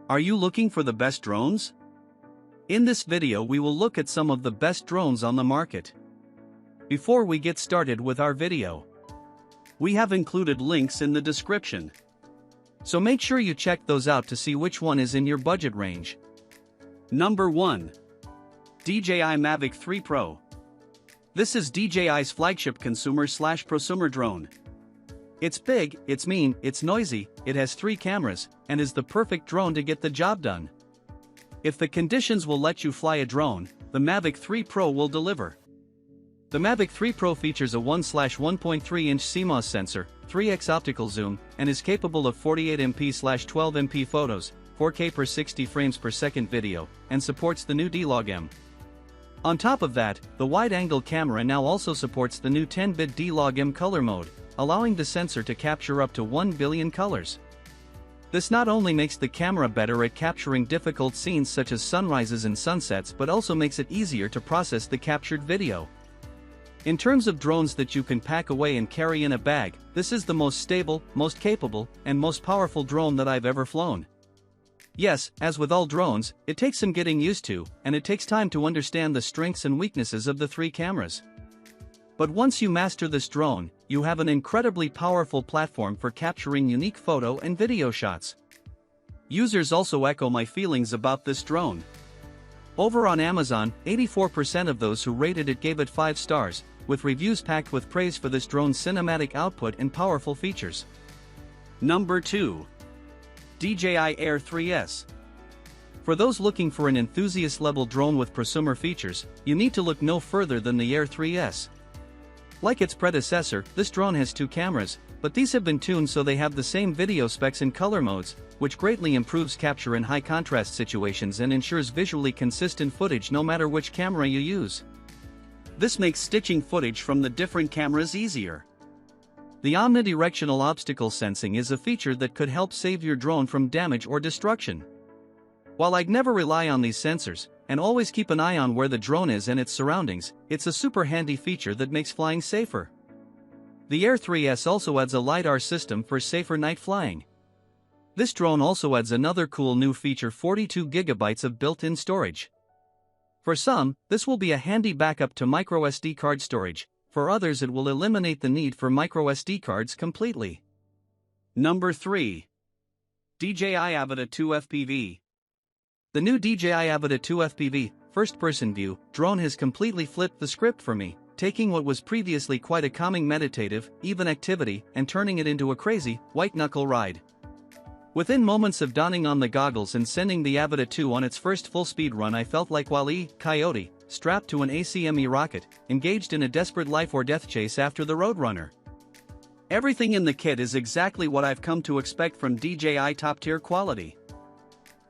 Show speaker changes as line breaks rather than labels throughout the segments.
Are you looking for the best drones? In this video we will look at some of the best drones on the market. Before we get started with our video, we have included links in the description. So make sure you check those out to see which one is in your budget range. Number 1. DJI Mavic 3 Pro. This is DJI's flagship consumer/prosumer drone. It's big, it's mean, it's noisy, it has 3 cameras, and is the perfect drone to get the job done. If the conditions will let you fly a drone, the Mavic 3 Pro will deliver. The Mavic 3 Pro features a 1/1.3-inch CMOS sensor, 3x optical zoom, and is capable of 48MP/12MP photos, 4K per 60 frames per second video, and supports the new D-Log-M. On top of that, the wide-angle camera now also supports the new 10-bit D-Log-M color mode, allowing the sensor to capture up to 1 billion colors. This not only makes the camera better at capturing difficult scenes such as sunrises and sunsets but also makes it easier to process the captured video. In terms of drones that you can pack away and carry in a bag, this is the most stable, most capable, and most powerful drone that I've ever flown. Yes, as with all drones, it takes some getting used to, and it takes time to understand the strengths and weaknesses of the 3 cameras. But once you master this drone, you have an incredibly powerful platform for capturing unique photo and video shots. Users also echo my feelings about this drone. Over on Amazon, 84% of those who rated it gave it 5 stars, with reviews packed with praise for this drone's cinematic output and powerful features. Number 2. DJI Air3s. For those looking for an enthusiast-level drone with prosumer features, you need to look no further than the Air3s. Like its predecessor, this drone has 2 cameras, but these have been tuned so they have the same video specs and color modes, which greatly improves capture in high-contrast situations and ensures visually consistent footage no matter which camera you use. This makes stitching footage from the different cameras easier. The omnidirectional obstacle sensing is a feature that could help save your drone from damage or destruction. While I'd never rely on these sensors, and always keep an eye on where the drone is and its surroundings, it's a super handy feature that makes flying safer. The Air3s also adds a LiDAR system for safer night flying. This drone also adds another cool new feature: 42 GB of built-in storage. For some, this will be a handy backup to microSD card storage. For others it will eliminate the need for microSD cards completely. Number 3. DJI Avata 2 FPV. The new DJI Avata 2 FPV, first-person view, drone has completely flipped the script for me, taking what was previously quite a calming meditative, even activity, and turning it into a crazy, white-knuckle ride. Within moments of donning on the goggles and sending the Avata 2 on its first full-speed run, I felt like Wall E. Coyote, strapped to an ACME rocket, engaged in a desperate life-or-death chase after the Roadrunner. Everything in the kit is exactly what I've come to expect from DJI top-tier quality.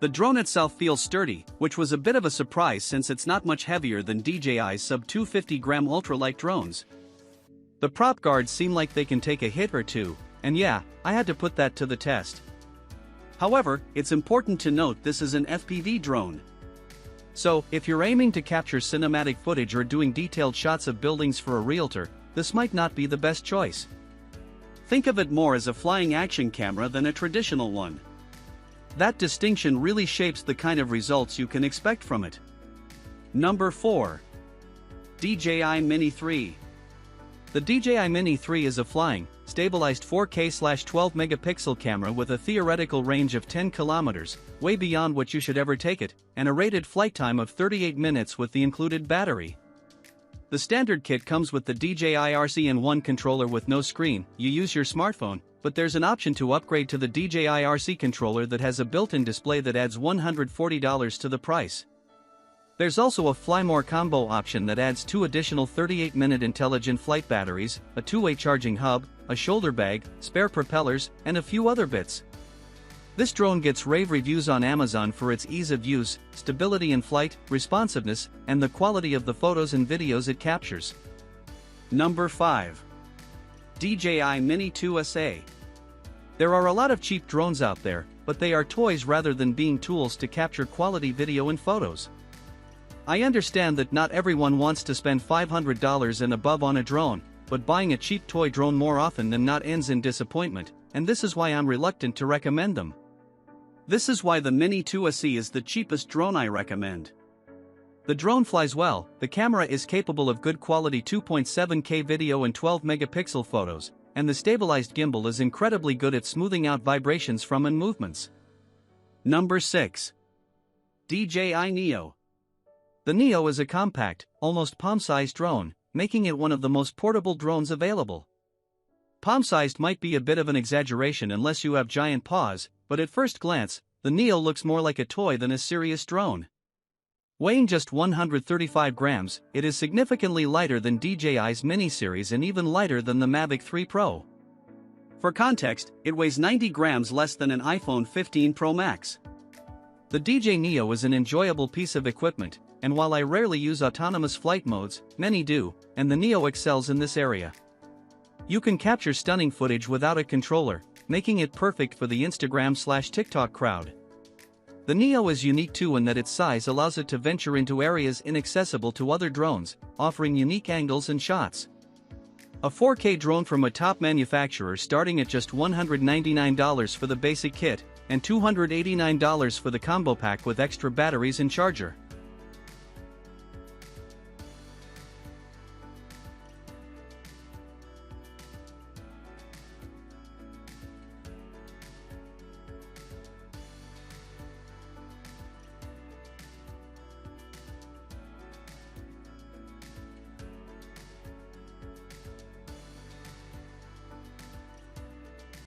The drone itself feels sturdy, which was a bit of a surprise since it's not much heavier than DJI's sub-250-gram ultralight drones. The prop guards seem like they can take a hit or two, and yeah, I had to put that to the test. However, it's important to note this is an FPV drone. So, if you're aiming to capture cinematic footage or doing detailed shots of buildings for a realtor, this might not be the best choice. Think of it more as a flying action camera than a traditional one. That distinction really shapes the kind of results you can expect from it. Number 4. DJI Mini3. The DJI Mini3 is a flying, stabilized 4K/12 megapixel camera with a theoretical range of 10 kilometers, way beyond what you should ever take it, and a rated flight time of 38 minutes with the included battery. The standard kit comes with the DJI RC-in-1 controller with no screen. You use your smartphone, but there's an option to upgrade to the DJI RC controller that has a built-in display that adds $140 to the price. There's also a Fly More combo option that adds 2 additional 38-minute intelligent flight batteries, a 2-way charging hub, a shoulder bag, spare propellers, and a few other bits. This drone gets rave reviews on Amazon for its ease of use, stability in flight, responsiveness, and the quality of the photos and videos it captures. Number 5. DJI Mini2SA. There are a lot of cheap drones out there, but they are toys rather than being tools to capture quality video and photos. I understand that not everyone wants to spend $500 and above on a drone, but buying a cheap toy drone more often than not ends in disappointment, and this is why I'm reluctant to recommend them. This is why the Mini2SA is the cheapest drone I recommend. The drone flies well, the camera is capable of good quality 2.7K video and 12 megapixel photos, and the stabilized gimbal is incredibly good at smoothing out vibrations from and movements. Number 6. DJI Neo. The Neo is a compact, almost palm-sized drone, making it one of the most portable drones available. Palm-sized might be a bit of an exaggeration unless you have giant paws, but at first glance, the Neo looks more like a toy than a serious drone. Weighing just 135 grams, it is significantly lighter than DJI's Mini series and even lighter than the Mavic 3 Pro. For context, it weighs 90 grams less than an iPhone 15 Pro Max. The DJI Neo is an enjoyable piece of equipment, and while I rarely use autonomous flight modes, many do, and the Neo excels in this area. You can capture stunning footage without a controller, making it perfect for the Instagram/TikTok crowd. The Neo is unique too in that its size allows it to venture into areas inaccessible to other drones, offering unique angles and shots. A 4K drone from a top manufacturer starting at just $199 for the basic kit, and $289 for the combo pack with extra batteries and charger.